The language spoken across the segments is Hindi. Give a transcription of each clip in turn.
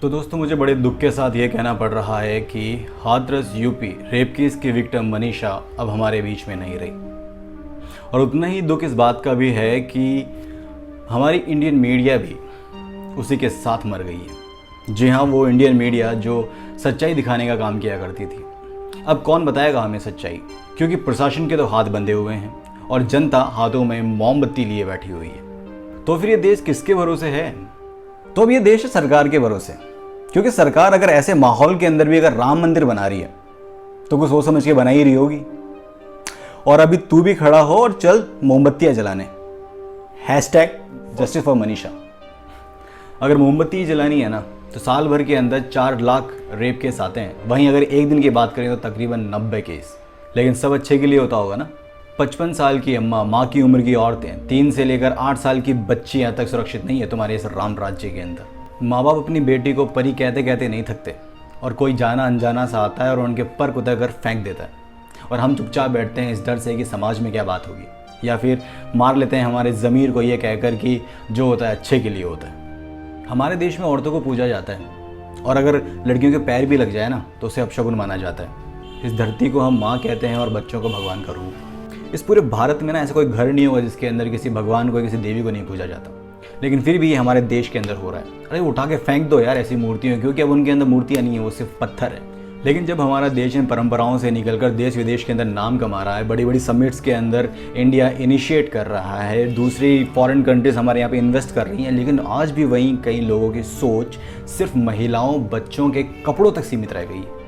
तो दोस्तों मुझे बड़े दुख के साथ ये कहना पड़ रहा है कि हाथरस यूपी रेप केस की विक्टिम मनीषा अब हमारे बीच में नहीं रही। और उतना ही दुख इस बात का भी है कि हमारी इंडियन मीडिया भी उसी के साथ मर गई है। जी हाँ, वो इंडियन मीडिया जो सच्चाई दिखाने का काम किया करती थी। अब कौन बताएगा हमें सच्चाई, क्योंकि प्रशासन के तो हाथ बंधे हुए हैं और जनता हाथों में मोमबत्ती लिए बैठी हुई है। तो फिर ये देश किसके भरोसे है? तो अब ये देश है सरकार के भरोसे, क्योंकि सरकार अगर ऐसे माहौल के अंदर भी अगर राम मंदिर बना रही है तो कुछ सोच समझ के बना ही रही होगी। और अभी तू भी खड़ा हो और चल मोमबत्तियां जलाने, #जस्टिस फॉर मनीषा। अगर मोमबत्ती जलानी है ना तो साल भर के अंदर 4 लाख रेप केस आते हैं। वहीं अगर एक दिन की बात करें तो तकरीबन 90 केस। लेकिन सब अच्छे के लिए होता होगा ना। 55 साल की अम्मा, माँ की उम्र की औरतें, 3 से लेकर 8 साल की बच्चियां तक सुरक्षित नहीं है तुम्हारे इस राम राज्य के अंदर। माँ बाप अपनी बेटी को परी कहते कहते नहीं थकते, और कोई जाना अनजाना सा आता है और उनके पर कुतर कर फेंक देता है, और हम चुपचाप बैठते हैं इस डर से कि समाज में क्या बात होगी, या फिर मार लेते हैं हमारे ज़मीर को ये कहकर कि जो होता है अच्छे के लिए होता है। हमारे देश में औरतों को पूजा जाता है, और अगर लड़कियों के पैर भी लग जाए ना तो उसे अपशगुन माना जाता है। इस धरती को हम माँ कहते हैं और बच्चों को भगवान का रूप। इस पूरे भारत में ना ऐसा कोई घर नहीं होगा जिसके अंदर किसी भगवान को, किसी देवी को नहीं पूजा जाता, लेकिन फिर भी ये हमारे देश के अंदर हो रहा है। अरे उठा के फेंक दो यार ऐसी मूर्तियों, क्योंकि अब उनके अंदर मूर्तियाँ नहीं है, वो सिर्फ पत्थर है। लेकिन जब हमारा देश इन परंपराओं से निकलकर देश विदेश के अंदर नाम कमा रहा है, बड़ी बड़ी समिट्स के अंदर इंडिया इनिशिएट कर रहा है, दूसरी फॉरेन कंट्रीज हमारे यहाँ पे इन्वेस्ट कर रही हैं, लेकिन आज भी वहीं कई लोगों की सोच सिर्फ महिलाओं, बच्चों के कपड़ों तक सीमित रह गई है।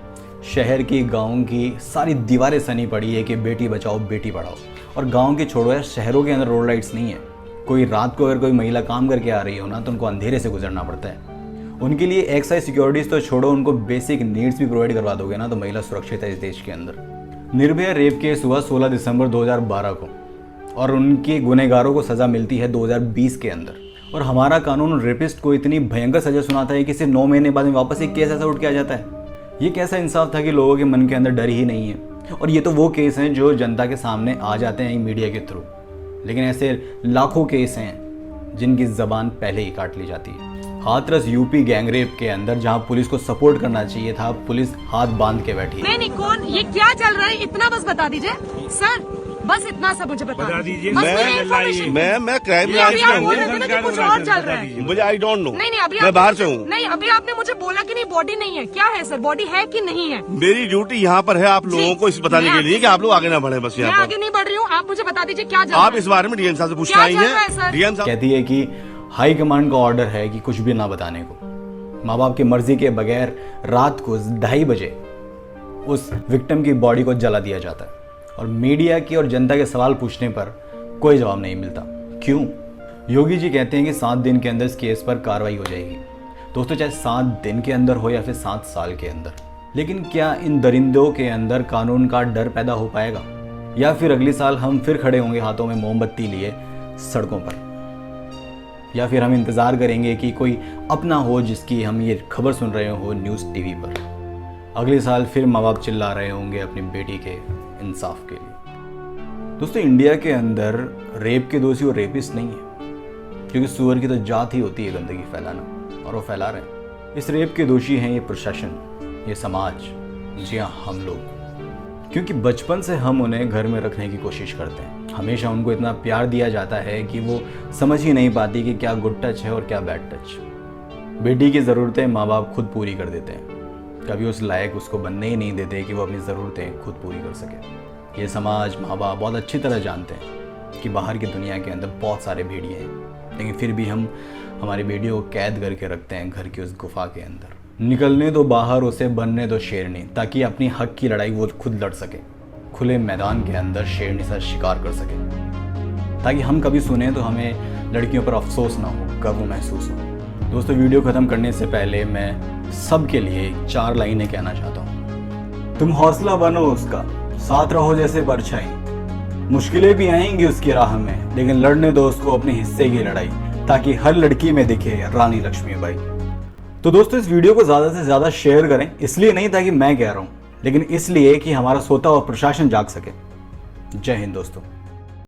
शहर की, गाँव की सारी दीवारें सनी पड़ी है कि बेटी बचाओ बेटी पढ़ाओ। और गाँव की छोड़ो यार, शहरों के अंदर रोड लाइट्स नहीं है। कोई रात को अगर कोई महिला काम करके आ रही हो ना तो उनको अंधेरे से गुजरना पड़ता है। उनके लिए एक्साइज सिक्योरिटीज़ तो छोड़ो, उनको बेसिक नीड्स भी प्रोवाइड करवा दोगे ना तो महिला सुरक्षित है इस देश के अंदर। निर्भया रेप केस हुआ 16 दिसंबर 2012 को, और उनके गुनहगारों को सज़ा मिलती है 2020 के अंदर। और हमारा कानून रेपिस्ट को इतनी भयंकर सज़ा सुनाता है कि सिर्फ 9 महीने बाद में वापस एक केस ऐसा उठ के आ जाता है। ये कैसा इंसाफ था कि लोगों के मन के अंदर डर ही नहीं है। और ये तो वो केस हैं जो जनता के सामने आ जाते हैं मीडिया के थ्रू, लेकिन ऐसे लाखों केस हैं जिनकी ज़बान पहले ही काट ली जाती है। हाथरस यूपी गैंगरेप के अंदर जहां पुलिस को सपोर्ट करना चाहिए था, पुलिस हाथ बांध के बैठी है। नहीं कौन, ये क्या चल रहा है, इतना बस बता दीजिए सर, बस इतना सा मुझे बता दीजिए। मैं क्राइम ब्रांच में हूँ, कुछ और चल रहा है, मुझे आई डोंट नो। नहीं अभी मैं बाहर से हूँ। नहीं, अभी आपने मुझे बोला कि नहीं बॉडी नहीं है। क्या है सर, बॉडी है कि नहीं है? मेरी ड्यूटी यहाँ पर है आप लोगों को इस बताने के लिए कि आप लोग आगे ना बढ़े। बस मैं यहाँ आगे नहीं बढ़ रही हूँ, आप मुझे बता दीजिए क्या आप इस बारे में डीएम साहब से पूछना आई है। डीएम साहब कहती है कि हाई कमांड का ऑर्डर है कि कुछ भी ना बताने को। माँ बाप की मर्जी के बगैर रात को 2:30 बजे उस विक्टिम की बॉडी को जला दिया जाता है, और मीडिया की और जनता के सवाल पूछने पर कोई जवाब नहीं मिलता। क्यों? योगी जी कहते हैं कि 7 दिन के अंदर इस केस पर कार्रवाई हो जाएगी। दोस्तों, चाहे 7 दिन के अंदर हो या फिर 7 साल के अंदर, लेकिन क्या इन दरिंदों के अंदर कानून का डर पैदा हो पाएगा? या फिर अगले साल हम फिर खड़े होंगे हाथों में मोमबत्ती लिए सड़कों पर? या फिर हम इंतज़ार करेंगे कि कोई अपना हो जिसकी हम ये खबर सुन रहे हो न्यूज़ टीवी पर? अगले साल फिर माँ बाप चिल्ला रहे होंगे अपनी बेटी के इंसाफ के लिए। दोस्तों, इंडिया के अंदर रेप के दोषी वो रेपिस्ट नहीं है, क्योंकि सुअर की तो जात ही होती है गंदगी फैलाना, और वो फैला रहे हैं। इस रेप के दोषी हैं ये प्रशासन, ये समाज, जी हाँ हम लोग। क्योंकि बचपन से हम उन्हें घर में रखने की कोशिश करते हैं। हमेशा उनको इतना प्यार दिया जाता है कि वो समझ ही नहीं पाती कि क्या गुड टच है और क्या बैड टच। बेटी की ज़रूरतें माँ बाप खुद पूरी कर देते हैं, कभी उस लायक उसको बनने ही नहीं देते कि वो अपनी ज़रूरतें खुद पूरी कर सके। ये समाज, माँ बाप बहुत अच्छी तरह जानते हैं कि बाहर की दुनिया के अंदर बहुत सारे भेड़िए हैं, लेकिन फिर भी हम हमारी बेटियों को कैद करके रखते हैं घर की उस गुफा के अंदर। निकलने दो बाहर, उसे बनने दो शेरनी, ताकि अपनी हक की लड़ाई वो खुद लड़ सके, खुले मैदान के अंदर शेरनी सा शिकार कर सके, ताकि हम कभी सुने तो हमें लड़कियों पर अफसोस ना हो, गर्व महसूस हो। दोस्तों, वीडियो ख़त्म करने से पहले मैं सबके लिए 4 लाइनें कहना चाहता हूँ। तुम हौसला बनो उसका, साथ रहो जैसे परछाई, मुश्किलें भी आएंगी उसकी राह में, लेकिन लड़ने दो उसको अपने हिस्से की लड़ाई, ताकि हर लड़की में दिखे रानी लक्ष्मीबाई। तो दोस्तों, इस वीडियो को ज़्यादा से ज़्यादा शेयर करें, इसलिए नहीं था कि मैं कह रहा हूँ, लेकिन इसलिए कि हमारा सोता हुआ प्रशासन जाग सके। जय हिंद दोस्तों।